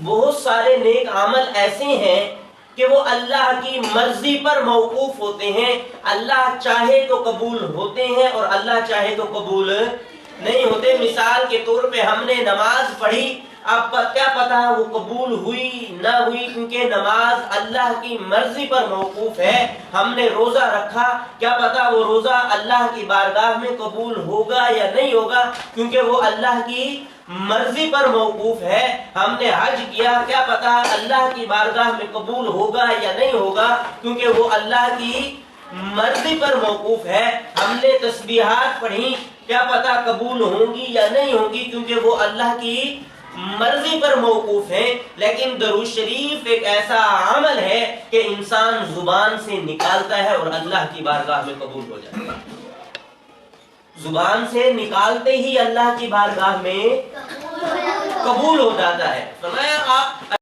بہت سارے نیک عمل ایسے ہیں کہ وہ اللہ کی مرضی پر موقوف ہوتے ہیں، اللہ چاہے تو قبول ہوتے ہیں اور اللہ چاہے تو قبول نہیں ہوتے۔ مثال کے طور پہ ہم نے نماز پڑھی، اب کیا پتا وہ قبول ہوئی نہ ہوئی، کیونکہ نماز اللہ کی مرضی پر موقوف ہے۔ ہم نے روزہ رکھا، کیا پتا وہ روزہ اللہ کی بارگاہ میں قبول ہوگا یا نہیں ہوگا، کیونکہ وہ اللہ کی مرضی پر موقوف ہے۔ ہم نے حج کیا، کیا پتا اللہ کی بارگاہ میں قبول ہوگا یا نہیں ہوگا، کیونکہ وہ اللہ کی مرضی پر موقوف ہے۔ ہم نے تسبیحات پڑھی، کیا پتا قبول ہوں گی یا نہیں ہوں گی، کیونکہ وہ اللہ کی مرضی پر موقوف ہے۔ لیکن درود شریف ایک ایسا عمل ہے کہ انسان زبان سے نکالتا ہے اور اللہ کی بارگاہ میں قبول ہو جاتا ہے۔ زبان سے نکالتے ہی اللہ کی بارگاہ میں قبول ہو جاتا ہے۔ فرمایا